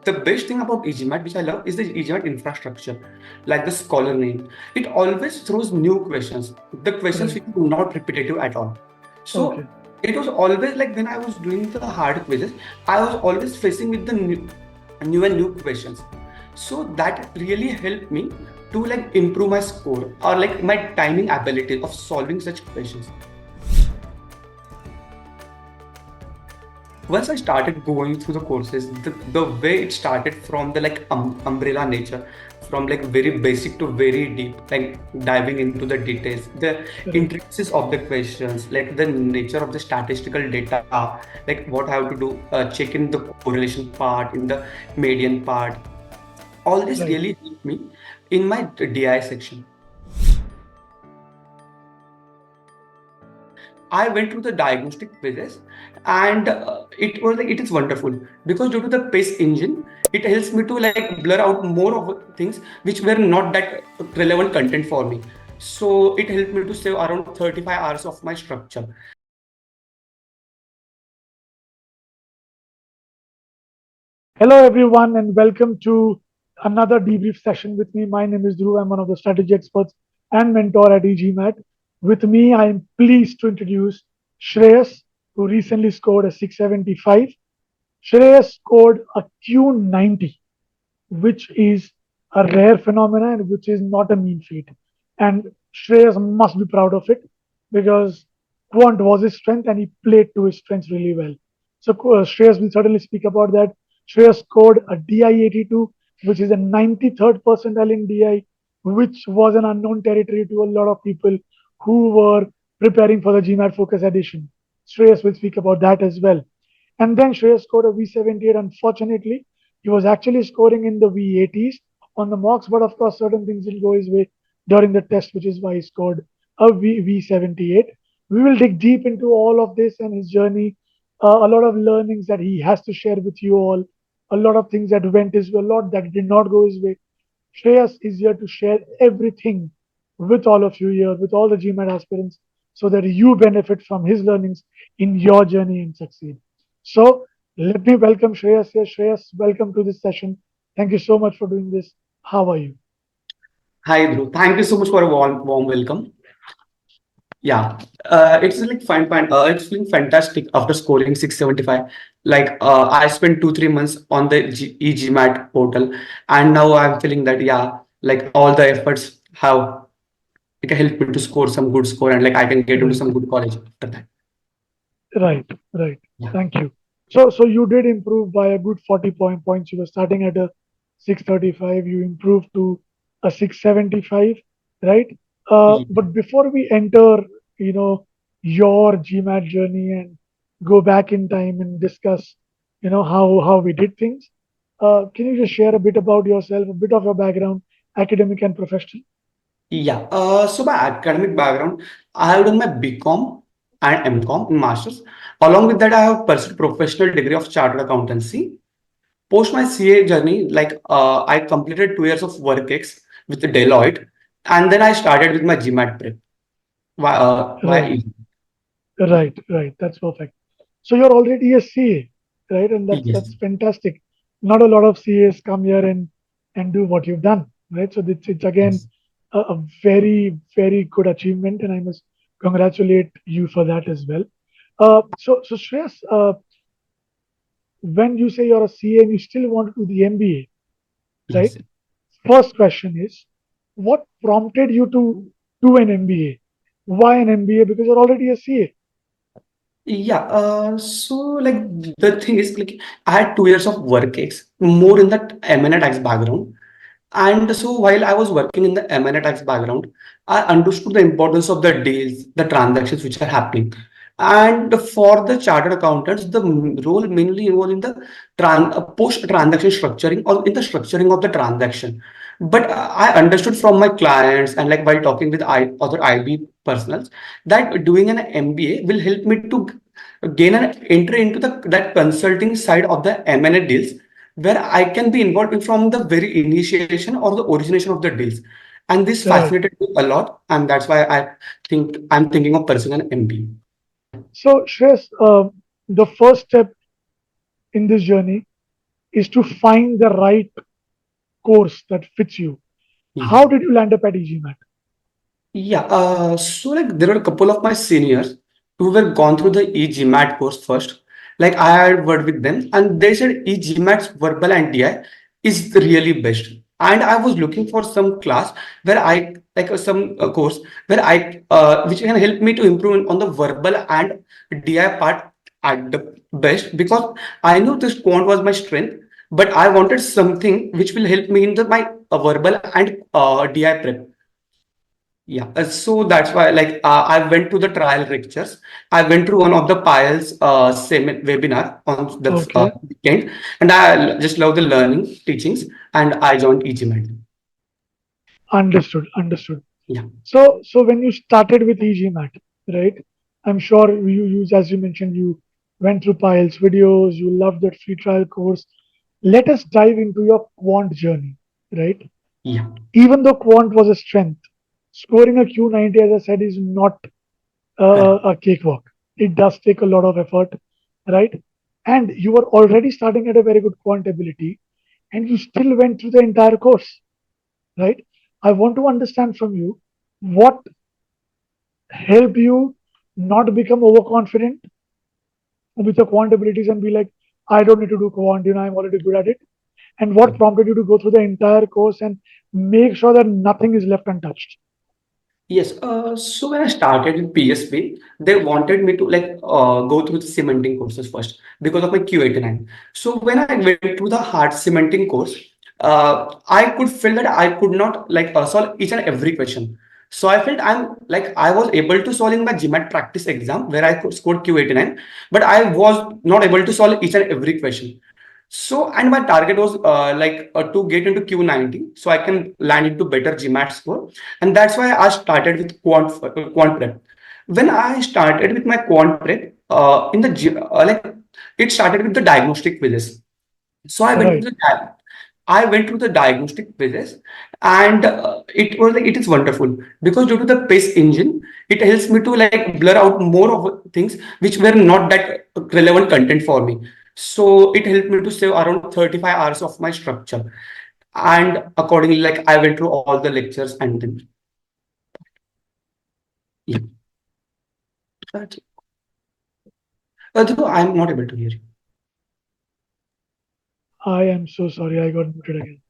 the best thing about eGMAT, which I love, is the eGMAT infrastructure, like the scholar name. It always throws new questions. The questions Right. which are not repetitive at all. So Okay. it was always like when I was doing the hard quizzes, I was always facing with the new questions. So that really helped me to like improve my score or like my timing ability of solving such questions. Once I started going through the courses, the way it started from the like umbrella nature, from like very basic to very deep, like diving into the details, the Right. intricacies of the questions, like the nature of the statistical data, like what I have to do, check in the correlation part, in the median part. All this Right. really helped me in my DI section. I went through the diagnostic phases, and it is wonderful because due to the PACE engine, it helps me to like blur out more of things which were not that relevant content for me. So it helped me to save around 35 hours of my structure. Hello, everyone, and welcome to another debrief session with me. My name is Dhruv. I'm one of the strategy experts and mentor at eGMAT. With me, I am pleased to introduce Shreyas, who recently scored a 675. Shreyas scored a Q90, which is a rare phenomenon and which is not a mean feat. And Shreyas must be proud of it because Quant was his strength and he played to his strengths really well. So Shreyas will certainly speak about that. Shreyas scored a DI 82, which is a 93rd percentile in DI, which was an unknown territory to a lot of people who were preparing for the GMAT Focus edition. Shreyas will speak about that as well. And then Shreyas scored a V78. Unfortunately, he was actually scoring in the V80s on the mocks, but of course, certain things didn't go his way during the test, which is why he scored a V78. We will dig deep into all of this and his journey, a lot of learnings that he has to share with you all, a lot of things that went his way, a lot that did not go his way. Shreyas is here to share everything with all of you here, with all the GMAT aspirants, so that you benefit from his learnings in your journey and succeed. So let me welcome Shreyas here. Shreyas, welcome to this session. Thank you so much for doing this. How are you? Hi, Dhruv. Thank you so much for a warm welcome. Yeah, it's like fine. It's feeling fantastic after scoring 675. Like I spent 2-3 months on the eGMAT portal, and now I'm feeling that yeah, like all the efforts have it helped me to score some good score, and like I can get into Right, some good college after that. right, right. Yeah. Thank you. So you did improve by a good 40 points. You were starting at a 635. You improved to a 675, right? Yeah. But before we enter, you know, your GMAT journey and go back in time and discuss, how we did things, can you just share a bit about yourself, a bit of your background, academic and professional? Yeah. So my academic background, I have done my BCom and MCom in masters. Along with that, I have pursued professional degree of chartered accountancy. Post my CA journey, like I completed 2 years of work ex with Deloitte, and then I started with my GMAT prep. Why Right, right. That's perfect. So you're already a CA, right? And yes, that's fantastic. Not a lot of CAs come here and do what you've done, right? So it's again yes, a very good achievement, and I must congratulate you for that as well. So Shreyas, when you say you're a CA and you still want to do the MBA, right? yes. First question is, what prompted you to do an MBA? Why an MBA? Because you're already a CA. Yeah. So like the thing is like I had 2 years of work ex, more in that M&A tax background. And so while I was working in the M&A tax background, I understood the importance of the deals, the transactions which are happening. And for the chartered accountants, the role mainly involved in the post-transaction structuring or in the structuring of the transaction. But I understood from my clients and like while talking with other IB personals that doing an MBA will help me to gain an entry into the that consulting side of the M&A deals where I can be involved in from the very initiation or the origination of the deals. And this Right. fascinated me a lot, and that's why I think I'm thinking of pursuing an MBA. So, Shreyas, the first step in this journey is to find the right course that fits you. How Yeah. did you land up at eGMAT? Yeah, so like there were a couple of my seniors who were gone through the eGMAT course first. Like I had word with them, and they said eGMAT's verbal and DI is really best. And I was looking for some class where I like some course where I which can help me to improve on the verbal and DI part at the best, because I know this quant was my strength, but I wanted something which will help me in the my verbal and DI prep. Yeah, so that's why I went to the trial lectures. I went through one of the Piles webinar on the Okay, weekend, and I just love the learning teachings, and I joined eGMAT. understood, understood. Yeah, So when you started with eGMAT, right? I'm sure you use, as you mentioned, you went through Piles videos, you loved that free trial course. Let us dive into your quant journey, right? yeah, Even though quant was a strength, scoring a Q90, as I said, is not correct. a cakewalk. It does take a lot of effort, right? And you were already starting at a very good quant ability, and you still went through the entire course, right? I want to understand from you what helped you not become overconfident with your quant abilities and be like, I don't need to do quant, I'm already good at it. And what prompted you to go through the entire course and make sure that nothing is left untouched, Yes, so when I started in PSP, they wanted me to go through the cementing courses first because of my Q89. So when I went through the hard cementing course, I could feel that I could not solve each and every question. So I felt I was able to solve in my GMAT practice exam where I could scored Q89, but I was not able to solve each and every question. So, and my target was to get into Q90 so I can land into better GMAT score. And that's why I started with quant prep. When I started with my quant prep, it started with the diagnostic quizzes. So right? I went through the diagnostic quizzes, and it is wonderful because due to the PACE engine, it helps me to like blur out more of things which were not that relevant content for me. So it helped me to save around 35 hours of my structure, and accordingly, like I went through all the lectures, and then yeah, that's it. Though I'm not able to hear you. I am so sorry, I got muted again.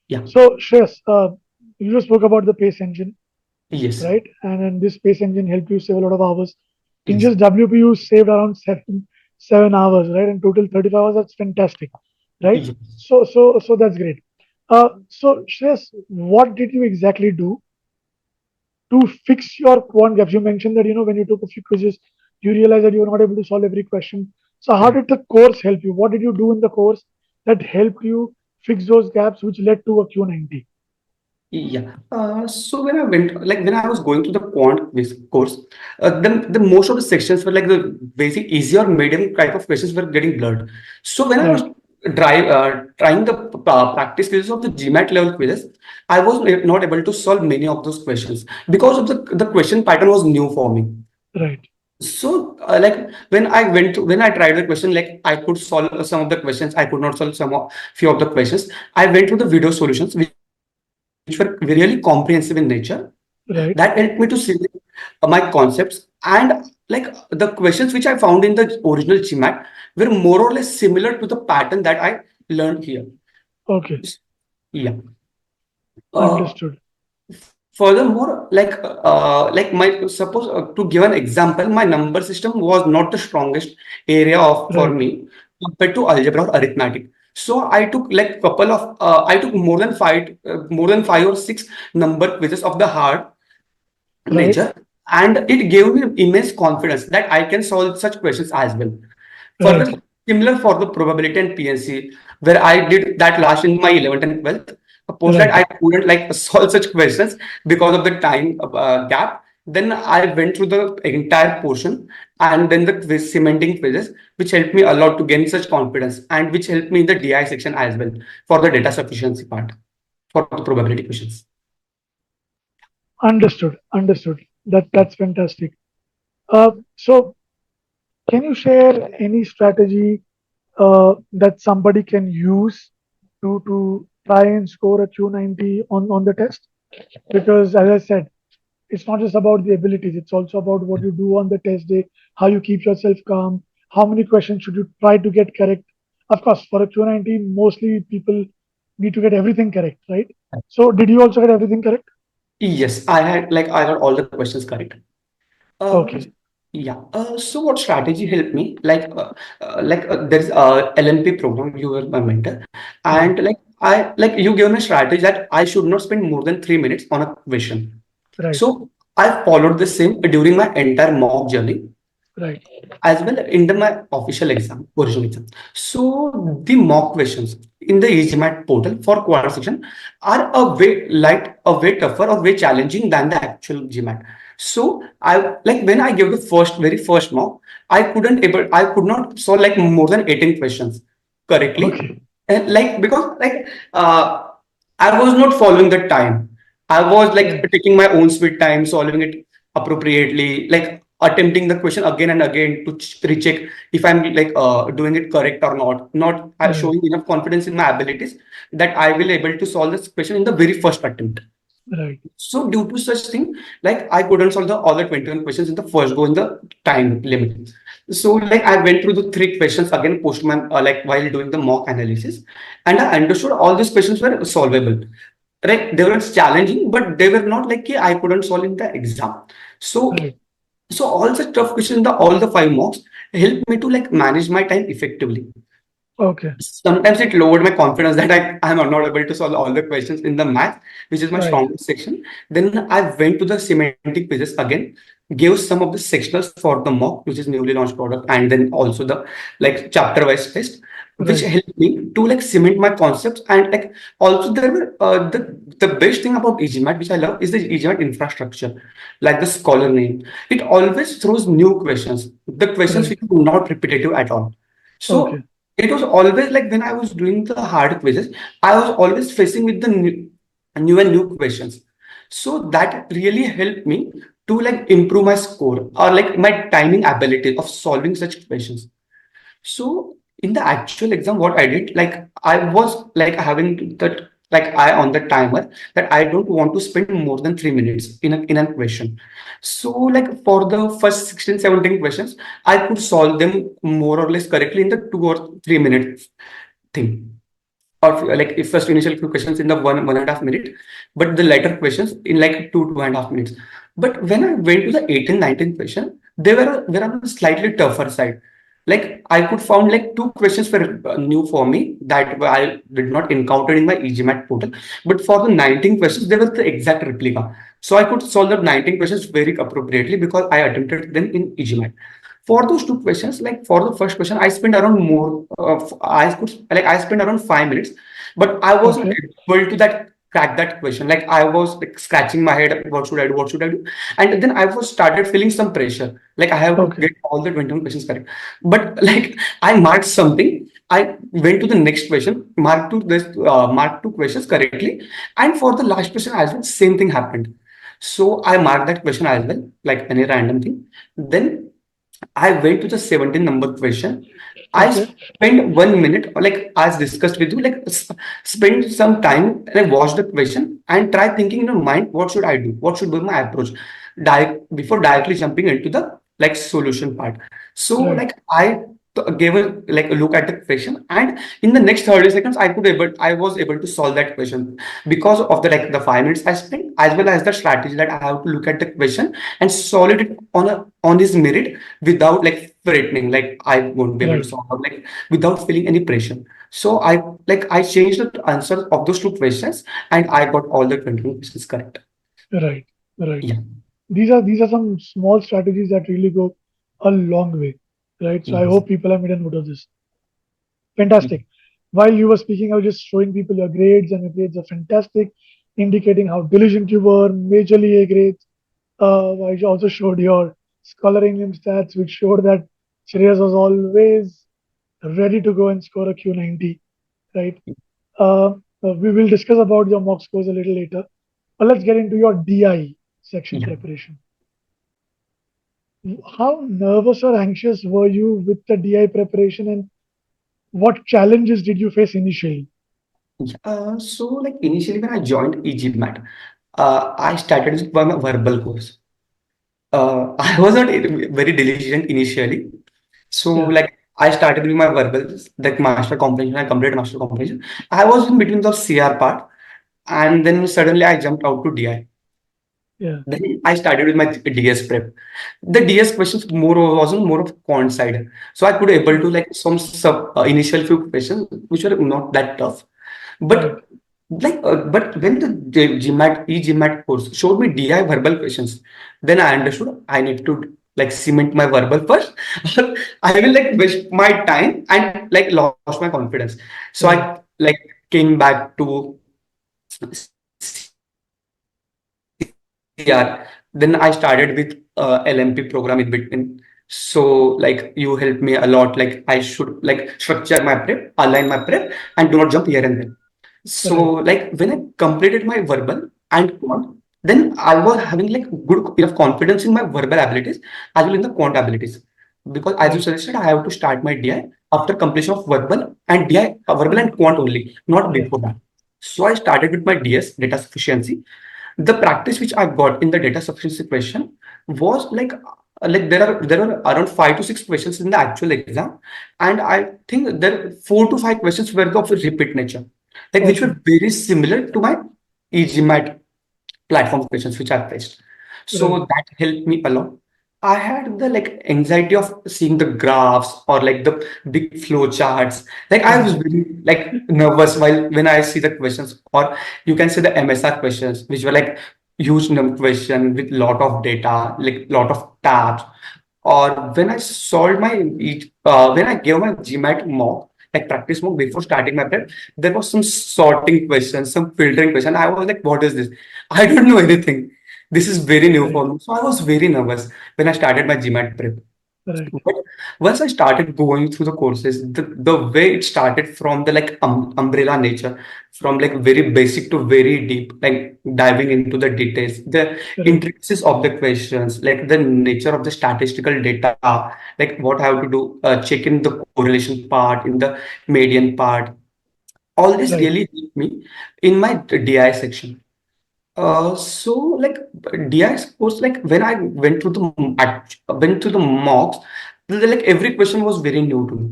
Yeah. So, Shreyas, you just spoke about the PACE engine, Yes. right? And then this PACE engine helped you save a lot of hours. In Yes. just WP, you saved around seven hours, right? And total 35 hours. That's fantastic, right? Yes. So that's great. So Shreyas, what did you exactly do to fix your quant gaps? You mentioned that when you took a few quizzes, you realized that you were not able to solve every question. So how Correct. did the course help you? What did you do in the course that helped you fix those gaps, which led to a Q90? Yeah. So when I was going to the quant quiz course, the most of the sections were like the basic, easy or medium type of questions were getting blurred. So when I was Right, trying the practice quizzes of the GMAT level quizzes, I was not able to solve many of those questions because of the question pattern was new for me. right, So, when I tried the question, like I could solve some of the questions, I could not solve few of the questions. I went to the video solutions, which were really comprehensive in nature. That helped me to see right, my concepts, and like the questions which I found in the original GMAT were more or less similar to the pattern that I learned here. okay, Yeah. Uh, understood, Furthermore, my suppose to give an example, my number system was not the strongest area of for right, me compared to algebra or arithmetic. So I took more than five or six number quizzes of the hard right, nature, and it gave me immense confidence that I can solve such questions as well. right, Further, similar for the probability and PNC, where I did that last in my 11th and 12th. Post that right, I couldn't like solve such questions because of the time gap. Then I went through the entire portion and then the cementing quizzes, which helped me a lot to gain such confidence and which helped me in the DI section as well for the data sufficiency part for the probability questions. understood, understood. That's fantastic. So can you share any strategy that somebody can use to try and score a Q90 on the test? Because as I said, it's not just about the abilities, it's also about what you do on the test day, how you keep yourself calm, how many questions should you try to get correct. Of course, for a Q90, mostly people need to get everything correct, right? So did you also get everything correct? Yes, I got all the questions correct. Uh, Okay, yeah. So what strategy helped me? There's LNP program. You were my mentor, right, and you gave me a strategy that I should not spend more than 3 minutes on a question. right, So I followed the same during my entire mock journey right. as well in my official exam, original exam. So the mock questions in the eGMAT portal for quant section are a way tougher or way challenging than the actual GMAT. So I like when I gave the very first mock, I could not solve like more than 18 questions correctly. Okay, And like because I was not following the time. I was like right, taking my own sweet time, solving it appropriately, like attempting the question again and again to recheck if I'm doing it correct or not. Not right, showing enough confidence in my abilities that I will able to solve this question in the very first attempt. right. So due to such thing, like I couldn't solve the all the 21 questions in the first go in the time limit. So like I went through the three questions again post my like while doing the mock analysis, and I understood all these questions were solvable. Right, they were challenging, but they were not like I couldn't solve in the exam. So Right. all such tough questions in the all the five mocks helped me to like manage my time effectively. Okay. Sometimes it lowered my confidence that I'm not able to solve all the questions in the math, which is my Right. strongest section. Then I went to the semantic pages again, gave some of the sectionals for the mock, which is newly launched product, and then also the like chapter wise test, which Right. helped me to like cement my concepts. And like also there were the best thing about eGMAT, which I love, is the eGMAT infrastructure, like the scholar name. It always throws new questions, the questions Right. which are not repetitive at all. Okay. So it was always like when I was doing the hard quizzes, I was always facing with the new questions. So that really helped me to like improve my score or like my timing ability of solving such questions. So in the actual exam, what I did, like I was like having that like eye on the timer that I don't want to spend more than 3 minutes in a question. So like for the first 16, 17 questions, I could solve them more or less correctly in the 2 or 3 minutes thing. Or like if first initial few questions in the 1.5 minute, but the later questions in like 2.5 minutes. But when I went to the 18, 19 question, they were on a slightly tougher side. Like I could found like two questions were new for me that I did not encounter in my eGMAT portal. But for the 19 questions, they were the exact replica. So I could solve the 19 questions very appropriately because I attempted them in eGMAT. For those two questions, like for the first question, I spent around more. I spent around 5 minutes, but I wasn't Okay. able to that crack that question. Like I was like scratching my head, what should I do? What should I do? And then I was started feeling some pressure. Like I have to Okay. get all the 21 questions correct. But like I marked something. I went to the next question, marked two questions correctly, and for the last question as well, same thing happened. So I marked that question as well, like any random thing. Then I went to the 17 number question. I Okay. spent 1 minute, or like as discussed with you, like spend some time and I watch the question and try thinking in your mind, what should I do? What should be my approach? Before directly jumping into the like solution part. So Right. like I gave a look at the question, and in the next 30 seconds I was able to solve that question because of the 5 minutes I spent, as well as the strategy that I have to look at the question and solve it on his merit without like threatening, like I won't be able to Right. solve out, like without feeling any pressure. So I changed the answer of those two questions and I got all the 21 questions correct. Right. Right. Yeah. These are some small strategies that really go a long way. Right. So I Yes. hope people have made a note of this. Fantastic. While you were speaking, I was just showing people your grades, and your grades are fantastic, indicating how diligent you were, majorly A grades. I also showed your Scholar England stats, which showed that Shreyas was always ready to go and score a Q90, right? We will discuss about your mock scores a little later. But let's get into your DI section Yeah. preparation. How nervous or anxious were you with the DI preparation, and what challenges did you face initially? Yeah. So like initially when I joined eGMAT, I started with my verbal course. I was not very diligent initially. So Yeah, like I started with my verbals, like master comprehension, I completed master comprehension. I was in between the CR part, and then suddenly I jumped out to DI. yeah, Then I started with my DS prep. The DS questions more wasn't more of quant side, so I could able to like some sub initial few questions which were not that tough. right, But but when the GMAT e-GMAT course showed me DI verbal questions, then I understood I need to like cement my verbal first, or I will like waste my time and like lost my confidence. So I right, like came back to CR. Then I started with LMP program in between. So like you helped me a lot. Like I should like structure my prep, align my prep, and do not jump here and there. So, like when I right. completed my verbal and quant, then I was having like good enough confidence in my verbal abilities as well in the quant abilities. Because as you Right. suggested, I have to start my DI after completion of verbal and DI, verbal and quant only, not Yes. before that. So I started with my DS, data sufficiency. The practice which I got in the data sufficiency question was like there are around 5 to 6 questions in the actual exam, and I think there 4 to 5 questions were of a repeat nature, like which Okay. were very similar to my eGMAT platform questions which I faced. So Right. that helped me a lot. I had the like anxiety of seeing the graphs or like the big flow charts. Like I was Right. very like nervous while when I see the questions, or you can say the MSR questions, which were like huge number question with lot of data, like lot of tabs. Or when I solved my when I gave my GMAT mock, like practice mock before starting my prep, there was some sorting questions, some filtering question. I was like, what is this? I don't know anything. This is very new Right. for me. So I was very nervous when I started my GMAT prep. Right. But once I started going through the courses, the way it started from the like umbrella nature, from like very basic to very deep, like diving into the details, the Right. intricacies of the questions, like the nature of the statistical data, like what I have to do, check in the correlation part, in the median part. All this Right. really helped me in my DI section. So like DI course, like when I went through the mocks, like every question was very new to me.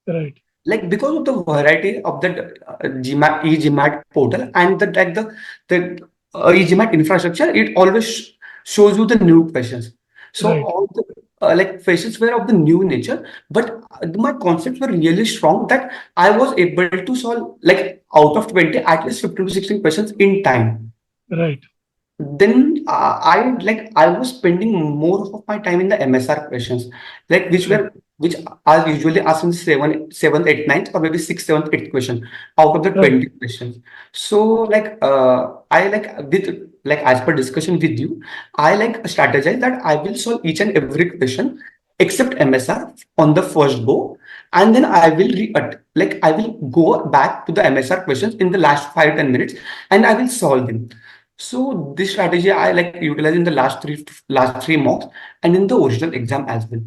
Right. Like because of the variety of the GMAT, eGMAT portal and the eGMAT infrastructure, it always shows you the new questions. So Right. all the like questions were of the new nature, but my concepts were really strong that I was able to solve like out of 20, at least 15 to 16 questions in time. Right. Then I was spending more of my time in the MSR questions, like Right. which are usually asked in seventh, eighth, ninth, or maybe sixth, seventh, eighth question out of the Right. 20 questions. So I like with like as per discussion with you, I like strategize that I will solve each and every question except MSR on the first go, and then I will like I will go back to the MSR questions in the last 5 10 minutes, and I will solve them. So this strategy I like utilize in the last three mocks and in the original exam as well.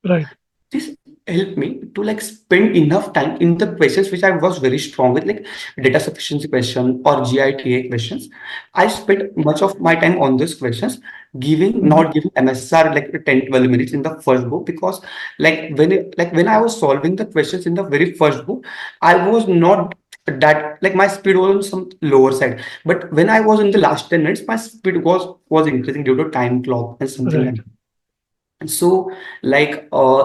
Right. This helped me to like spend enough time in the questions which I was very strong with, like data sufficiency question or GITA questions. I spent much of my time on these questions, giving Mhm. not giving MSR like 10 12 minutes in the first go, because like when I was solving the questions in the very first go, I was not that like my speed was on some lower side. But when I was in the last 10 minutes, my speed was increasing due to time clock and something like Right. that. So, like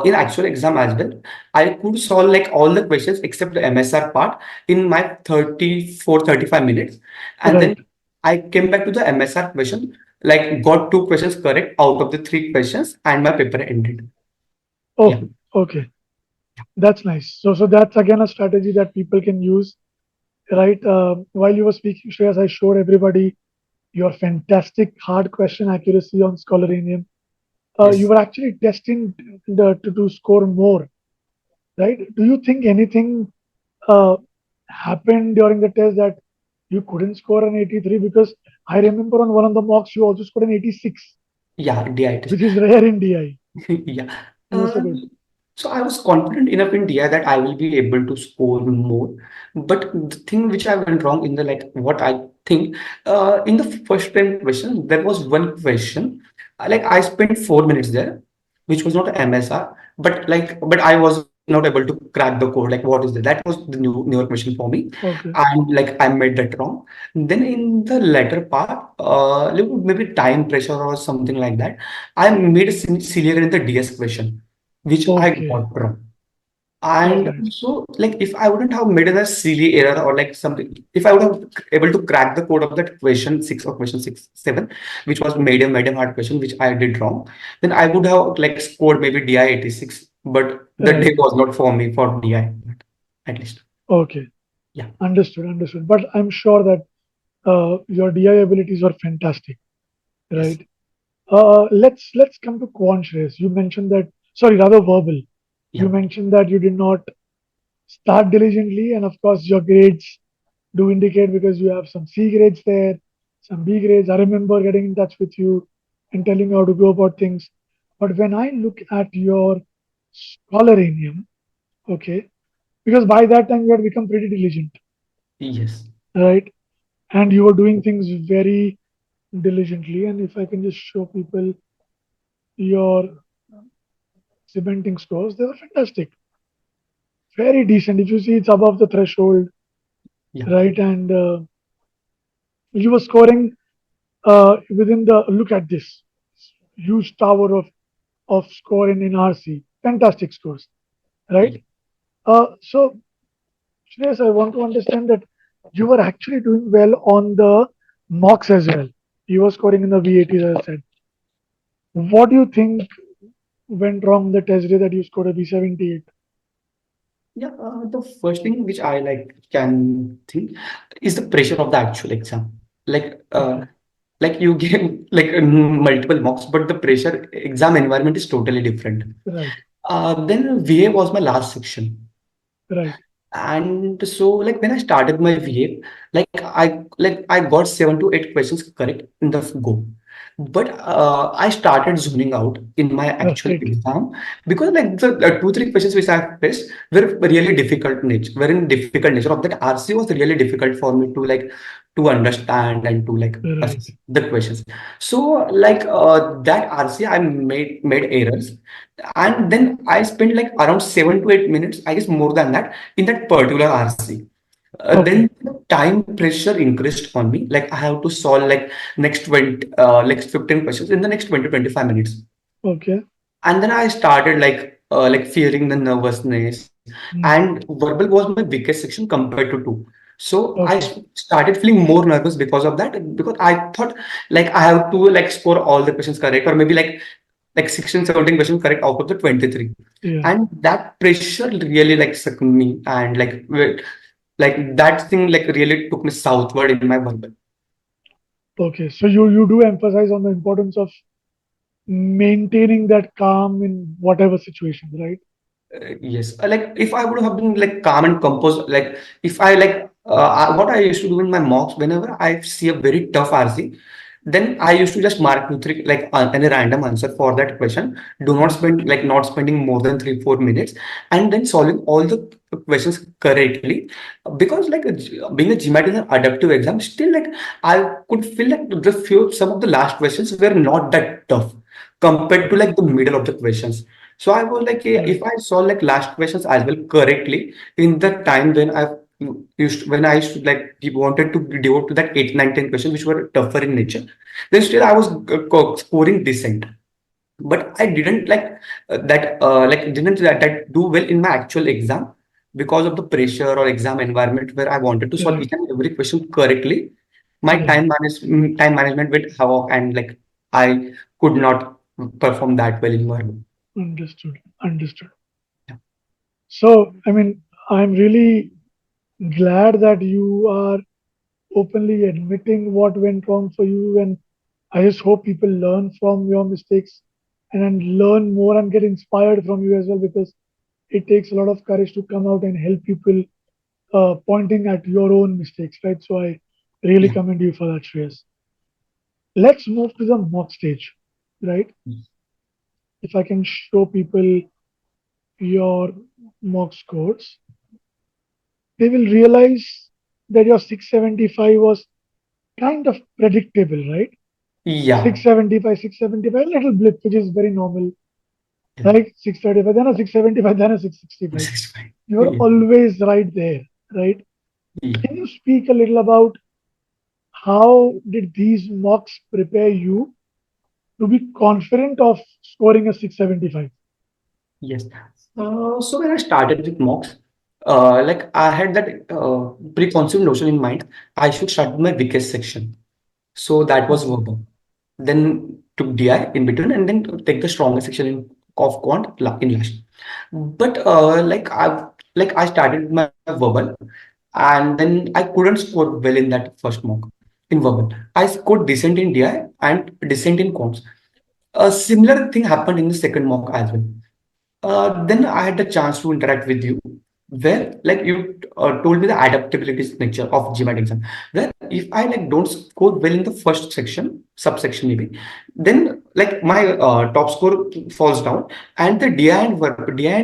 in actual exam as well, I could solve like all the questions except the MSR part in my 34 35 minutes. And then Right. I came back to the MSR question, like got 2 questions correct out of the 3 questions, and my paper ended. Yeah. Oh, okay. That's nice. So that's again a strategy that people can use. Right. While you were speaking, Shreyas, I showed everybody your fantastic hard question accuracy on Scholarinium. You Yes. were actually destined to score more, right? Do you think anything uh, happened during the test that you couldn't score an 83? Because I remember on one of the mocks you also scored an 86, Yeah, DIT. which is rare in DI. Yeah. You were so Uh, good. So I was confident enough in DI that I will be able to score more. But the thing which I went wrong in the like what I think in the first 10 questions, there was one question. Like I spent 4 minutes there, which was not MSR, but I was not able to crack the code. Like what is that? That was the newer question for me, Okay. and like I made that wrong. Then in the latter part, maybe time pressure or something like that, I made a silly error in the DS question which I Okay. got wrong. All And right. so, like, if I wouldn't have made a silly error or like something, if I would have able to crack the code of that question six or question six, seven, which was medium hard question, which I did wrong, then I would have like scored maybe DI 86. But the day Right. was not for me for DI, at least. Okay. Yeah. Understood. Understood. But I'm sure that your DI abilities were fantastic, Yes. right? Let's come to quant race. You mentioned that, sorry, rather verbal. Yeah. You mentioned that you did not start diligently, and of course, your grades do indicate because you have some C grades there, some B grades. I remember getting in touch with you and telling you how to go about things. But when I look at your scholaranium, okay, because by that time you had become pretty diligent, Yes. right? And you were doing things very diligently. And if I can just show people your cementing scores, they were fantastic, very decent. If you see, it's above the threshold, Yeah. right? And you were scoring within the, look at this huge tower of score in RC, fantastic scores, right? Yeah. So Shreyas, I want to understand that you were actually doing well on the mocks as well. You were scoring in the V80s, as I said. What do you think went wrong the test day that you scored a V78? Yeah, the first thing which I like can think is the pressure of the actual exam. Like, Okay, like you give like multiple mocks, but the pressure exam environment is totally different. right, Then VA was my last section. right, And so like when I started my VA, like I got 7 to 8 questions correct in the go. But I started zoning out in my actual right, exam because like the 2 3 questions which I faced were really difficult nature, very difficult nature of that RC was really difficult for me to understand and to like right. assess the questions. So like that RC I made errors, and then I spent like around 7 to 8 minutes, I guess more than that, in that particular RC. Okay, Then the time pressure increased on me. Like I have to solve like next 20, like 15 questions in the next 20 to 25 minutes. okay, And then I started like fearing the nervousness, hmm, and verbal was my biggest section compared to two. So I okay, started feeling more nervous because of that, because I thought like I have to like score all the questions correct, or maybe like 16 17 questions correct out of the 23. yeah, And that pressure really like sucked me, and like that thing like really took me southward in my verbal. okay. So you do emphasize on the importance of maintaining that calm in whatever situation, right? Yes, like if I would have been like calm and composed, like if I like what I used to do in my mocks, whenever I see a very tough RC, then I used to just mark 2 3 like any random answer for that question. Do not Hmm, spend like not spending more than 3 4 minutes, and then solving all the questions correctly. Because like being a GMAT is an adaptive exam, still like I could feel like the few some of the last questions were not that tough compared to right, like the middle of the questions. So I was like, if right, I solve like last questions as well correctly in the time when I used to like wanted to devote to that 8 9 10 questions which were tougher in nature, then still I was scoring decent. But I didn't like didn't that do well in my actual exam because of the pressure or exam environment where I wanted to solve right, each and every question correctly. My right. time management went havoc, and like I could not perform that well in my room. Understood, understood. So, I mean, I'm really glad that you are openly admitting what went wrong for you, and I just hope people learn from your mistakes and then learn more and get inspired from you as well, because it takes a lot of courage to come out and help people pointing at your own mistakes, right? So I really Yeah. commend you for that, Shreyas. Let's move to the mock stage, right? If I can show people your mock scores, they will realize that your 675 was kind of predictable, right? Yeah. 675, 675, a little blip, which is very normal, Yeah. right? 635, then a 675, then a 665. 65. You're Yeah. always right there, right? Yeah. Can you speak a little about how did these mocks prepare you to be confident of scoring a 675? Yes. So when I started with mocks, like I had that preconceived notion in mind. I should start with my weakest section. So that was Okay, verbal. Then took DI in between, and then to take the strongest section of quant in last. But I started with my verbal, and then I couldn't score well in that first mock in verbal. I scored decent in DI and decent in quants. A similar thing happened in the second mock as well. Then I had the chance to interact with you, where like you told me the adaptability nature of GMAT exam. Where if I like don't score well in the first section, subsection maybe, then like my top score falls down, and the DI and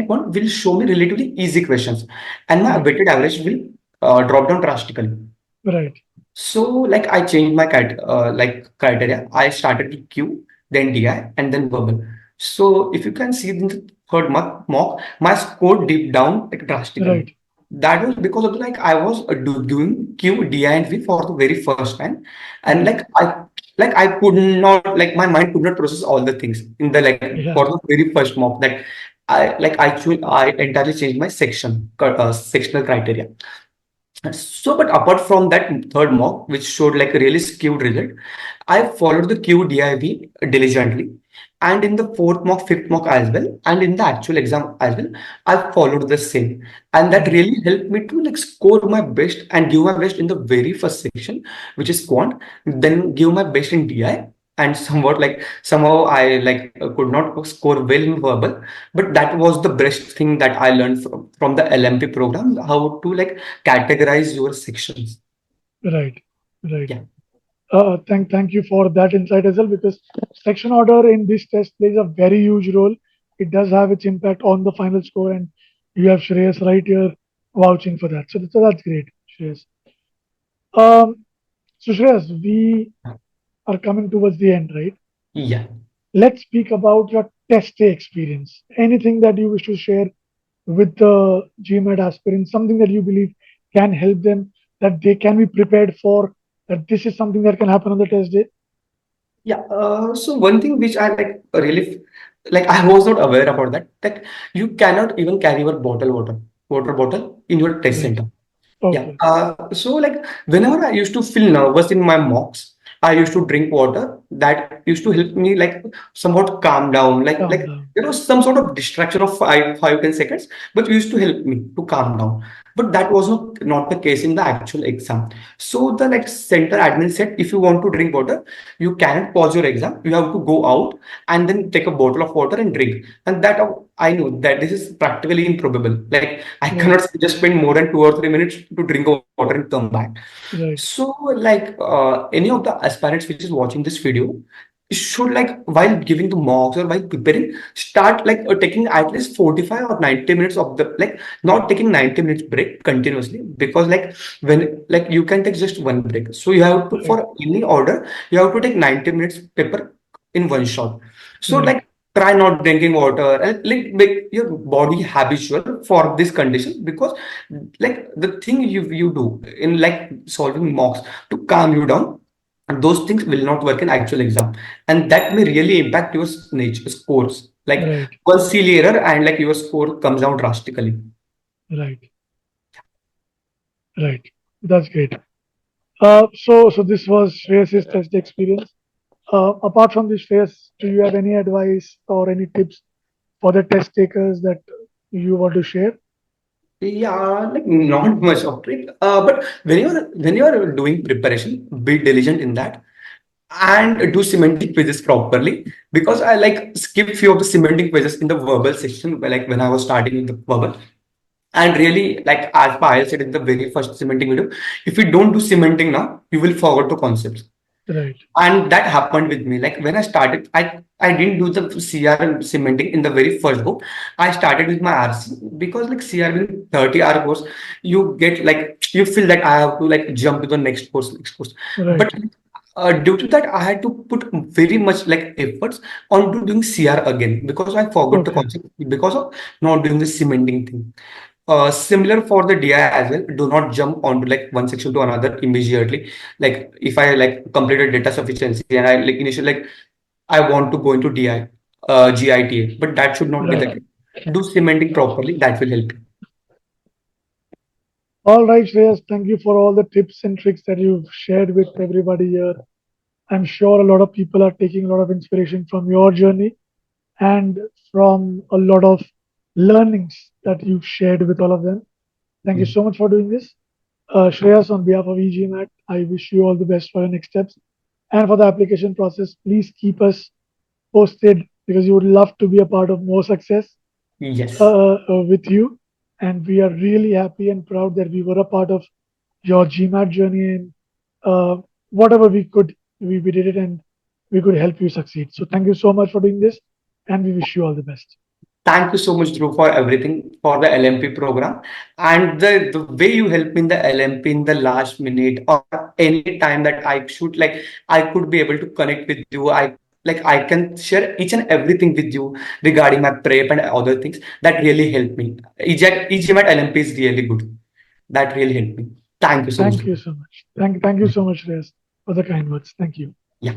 one will show me relatively easy questions, and my right, weighted average will drop down drastically. right, So like I changed my criteria. I started with Q, then DI, and then verbal. So if you can see in the third mock, my score dipped down like drastically. right, That was because of like I was doing Q, DI, and V for the very first time, and right. like I could not like my mind could not process all the things in the like Yeah, for the very first mock that I entirely changed my sectional criteria. So, but apart from that third mock, which showed like a really skewed result, I followed the QDIV diligently. And in the fourth mock, fifth mock as well, and in the actual exam as well, I followed the same. And that right, really helped me to like score my best and give my best in the very first section, which is quant, then give my best in DI. And somewhat like somehow I could not score well in verbal, but that was the best thing that I learned from the LMP program, how to like categorize your sections. right, right. Yeah. Thank you for that insight as well, because section order in this test plays a very huge role. It does have its impact on the final score, and you have Shreyas right here vouching for that. So that's great, Shreyas. So Shreyas, we are coming towards the end, right? Yeah. Let's speak about your test day experience. Anything that you wish to share with the GMAT aspirants, something that you believe can help them, that they can be prepared for, that this is something that can happen on the test day? Yeah. So one thing which I like really like I was not aware about that you cannot even carry your water bottle in your test Right. center. Yeah. Okay. So like whenever I used to feel nervous in my mocks, I used to drink water. That used to help me like somewhat calm down. Calm Like down. there was some sort of distraction of 10 seconds, but it used to help me to calm down. But that was not the case in the actual exam. So the like center admin said, if you want to drink water, you cannot pause your exam. You have to go out and then take a bottle of water and drink. And that I know that this is practically improbable. Like I Right. cannot just spend more than 2 or 3 minutes to drink water and come back. Right. So, any of the aspirants which is watching this video should like while giving the mocks or while preparing, start taking at least 45 or 90 minutes of the like not taking 90 minutes break continuously because like when like you can take just one break. So you have to Right. for any order you have to take 90 minutes paper in one shot. So Right. like try not drinking water and like make your body habitual for this condition because like the thing you do in like solving mocks to calm you down and those things will not work in actual exam and that may really impact your nature scores like Right. one silly error and like your score comes down drastically. Right. Right. That's great. So this was Shreyas's test experience. Apart from this, Shreyas, do you have any advice or any tips for the test takers that you want to share? Yeah, like not much of it. But when you are doing preparation, be diligent in that and do semantic quizzes properly because I like skip few of the semantic quizzes in the verbal section like when I was starting with the verbal. And really, like as Payal said in the very first cementing video, if you don't do cementing now, you will forget the concepts. Right. And that happened with me. Like when I started, I didn't do the CR cementing in the very first go. I started with my RC because like CR in 30-hour course, you get like you feel that I have to like jump to the next course. But Right. due to that, I had to put very much like efforts onto doing CR again because I forgot the Okay. concept because of not doing the cementing thing. Similar for the DI as well. Do not jump onto like one section to another immediately. Like if I like completed data sufficiency and I like initially like I want to go into DI, GITA, but that should not be the Right. case. Do cementing properly. That will help you. All right, Shreyas, thank you for all the tips and tricks that you've shared with everybody here. I'm sure a lot of people are taking a lot of inspiration from your journey and from a lot of learnings that you've shared with all of them. Thank you Mm. so much for doing this. Shreyas, on behalf of eGMAT, I wish you all the best for your next steps. And for the application process, please keep us posted because you would love to be a part of more success Yes. with you. And we are really happy and proud that we were a part of your GMAT journey and whatever we could, we did it and we could help you succeed. So thank you so much for doing this and we wish you all the best. Thank you so much, Drew, for everything for the LMP program and the way you helped me in the LMP in the last minute or any time that I should like I could be able to connect with you. I can share each and everything with you regarding my prep and other things that really helped me. EGMAT LMP is really good. That really helped me. Thank you so much, Thank Drew. you so much. Thank you so much, Reyes, for the kind words. Thank you. Yeah.